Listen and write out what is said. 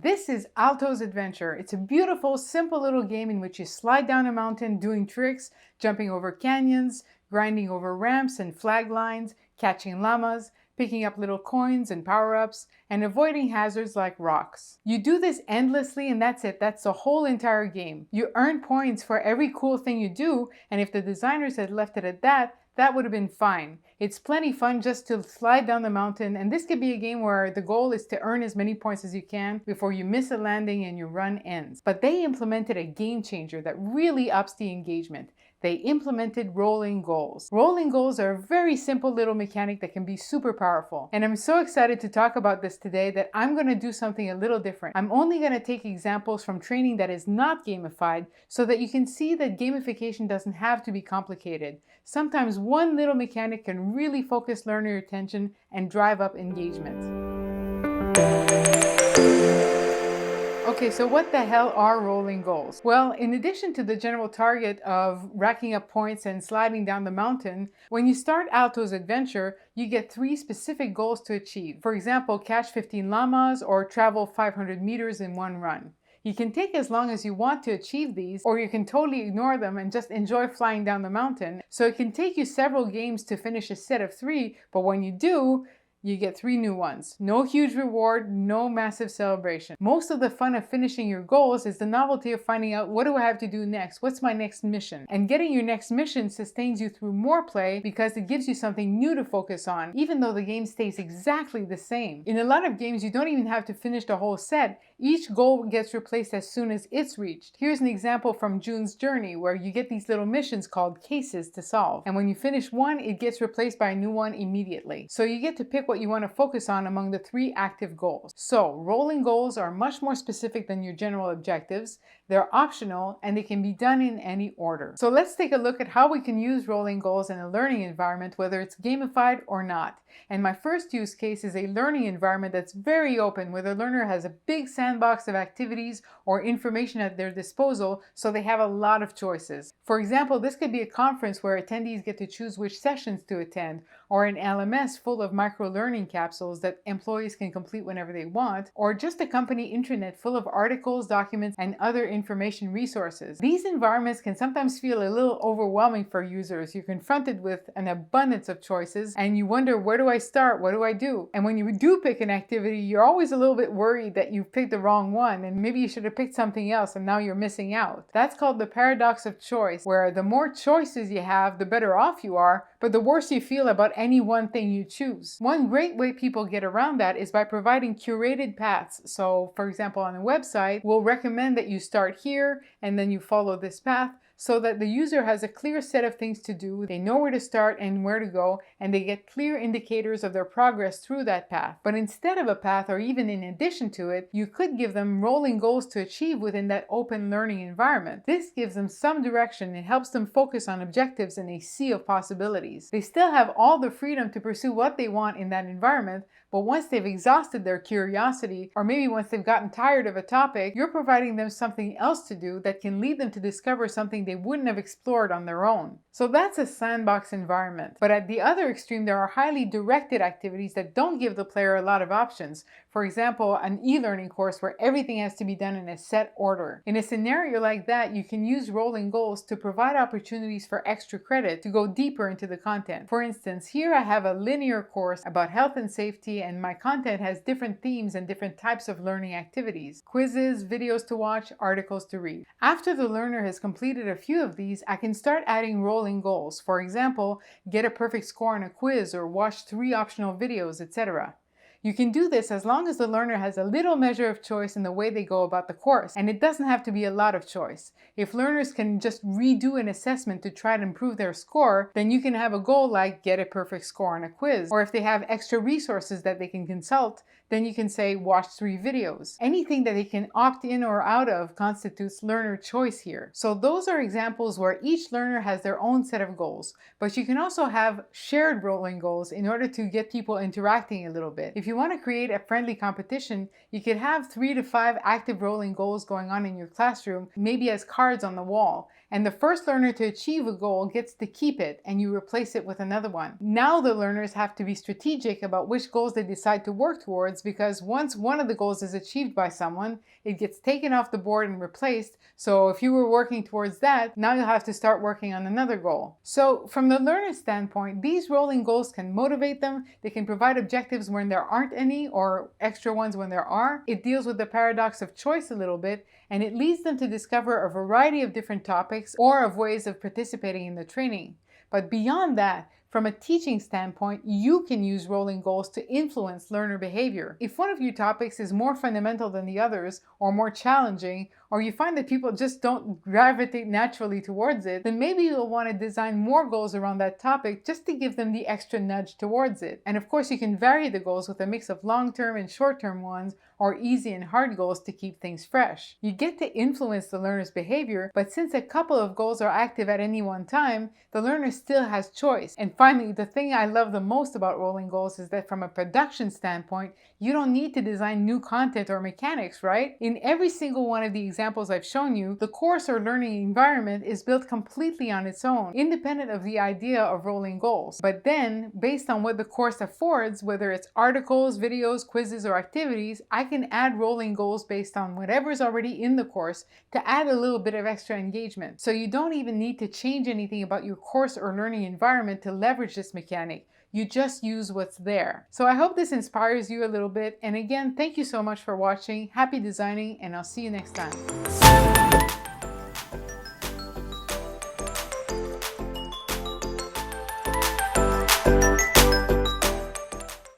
This is Alto's Adventure. It's a beautiful, simple little game in which you slide down a mountain doing tricks, jumping over canyons, grinding over ramps and flag lines, catching llamas, picking up little coins and power-ups, and avoiding hazards like rocks. You do this endlessly and that's it. That's the whole entire game. You earn points for every cool thing you do, and if the designers had left it at that, that would have been fine. It's plenty fun just to slide down the mountain, and this could be a game where the goal is to earn as many points as you can before you miss a landing and your run ends. But they implemented a game changer that really ups the engagement. They implemented rolling goals. Rolling goals are a very simple little mechanic that can be super powerful. And I'm so excited to talk about this today that I'm going to do something a little different. I'm only going to take examples from training that is not gamified so that you can see that gamification doesn't have to be complicated. Sometimes one little mechanic can really focus learner attention and drive up engagement. Okay, so what the hell are rolling goals? Well, in addition to the general target of racking up points and sliding down the mountain, when you start Alto's Adventure, you get 3 specific goals to achieve. For example, catch 15 llamas or travel 500 meters in one run. You can take as long as you want to achieve these, or you can totally ignore them and just enjoy flying down the mountain. So it can take you several games to finish a set of 3, but when you do, you get 3 new ones. No huge reward, no massive celebration. Most of the fun of finishing your goals is the novelty of finding out, what do I have to do next? What's my next mission? And getting your next mission sustains you through more play because it gives you something new to focus on, even though the game stays exactly the same. In a lot of games, you don't even have to finish the whole set. Each goal gets replaced as soon as it's reached. Here's an example from June's Journey, where you get these little missions called cases to solve. And when you finish one, it gets replaced by a new one immediately. So you get to pick what you want to focus on among the 3 active goals. So rolling goals are much more specific than your general objectives. They're optional and they can be done in any order. So let's take a look at how we can use rolling goals in a learning environment, whether it's gamified or not. And my first use case is a learning environment that's very open, where the learner has a big sandbox of activities or information at their disposal, so they have a lot of choices. For example, this could be a conference where attendees get to choose which sessions to attend, or an LMS full of micro-learning capsules that employees can complete whenever they want, or just a company intranet full of articles, documents, and other information resources. These environments can sometimes feel a little overwhelming for users. You're confronted with an abundance of choices, and you wonder, where do I start? What do I do? And when you do pick an activity, you're always a little bit worried that you've picked the wrong one, and maybe you should have picked something else, and now you're missing out. That's called the paradox of choice, where the more choices you have, the better off you are, but the worse you feel about any one thing you choose. One great way people get around that is by providing curated paths. So, for example, on a website, we'll recommend that you start here and then you follow this path, so that the user has a clear set of things to do, they know where to start and where to go, and they get clear indicators of their progress through that path. But instead of a path, or even in addition to it, you could give them rolling goals to achieve within that open learning environment. This gives them some direction and helps them focus on objectives in a sea of possibilities. They still have all the freedom to pursue what they want in that environment, but once they've exhausted their curiosity, or maybe once they've gotten tired of a topic, you're providing them something else to do that can lead them to discover something they wouldn't have explored on their own. So that's a sandbox environment. But at the other extreme, there are highly directed activities that don't give the player a lot of options. For example, an e-learning course where everything has to be done in a set order. In a scenario like that, you can use rolling goals to provide opportunities for extra credit to go deeper into the content. For instance, here I have a linear course about health and safety, and my content has different themes and different types of learning activities: quizzes, videos to watch, articles to read. After the learner has completed a few of these, I can start adding rolling goals. For example, get a perfect score on a quiz, or watch 3 optional videos, etc. You can do this as long as the learner has a little measure of choice in the way they go about the course, and it doesn't have to be a lot of choice. If learners can just redo an assessment to try to improve their score, then you can have a goal like get a perfect score on a quiz. Or if they have extra resources that they can consult, then you can say watch 3 videos. Anything that they can opt in or out of constitutes learner choice here. So those are examples where each learner has their own set of goals, but you can also have shared rolling goals in order to get people interacting a little bit. If you want to create a friendly competition, you could have 3 to 5 active rolling goals going on in your classroom, maybe as cards on the wall. And the first learner to achieve a goal gets to keep it, and you replace it with another one. Now the learners have to be strategic about which goals they decide to work towards, because once one of the goals is achieved by someone, it gets taken off the board and replaced. So if you were working towards that, now you'll have to start working on another goal. So from the learner's standpoint, these rolling goals can motivate them. They can provide objectives when there aren't any, or extra ones when there are. It deals with the paradox of choice a little bit, and it leads them to discover a variety of different topics or of ways of participating in the training. But beyond that, from a teaching standpoint, you can use rolling goals to influence learner behavior. If one of your topics is more fundamental than the others, or more challenging, or you find that people just don't gravitate naturally towards it, then maybe you'll want to design more goals around that topic just to give them the extra nudge towards it. And of course, you can vary the goals with a mix of long-term and short-term ones, or easy and hard goals to keep things fresh. You get to influence the learner's behavior, but since a couple of goals are active at any one time, the learner still has choice. And finally, the thing I love the most about rolling goals is that from a production standpoint, you don't need to design new content or mechanics, right? In every single one of the examples I've shown you, the course or learning environment is built completely on its own, independent of the idea of rolling goals. But then, based on what the course affords, whether it's articles, videos, quizzes, or activities, I can add rolling goals based on whatever's already in the course to add a little bit of extra engagement. So you don't even need to change anything about your course or learning environment to leverage this mechanic. You just use what's there. So I hope this inspires you a little bit. And again, thank you so much for watching. Happy designing, and I'll see you next time.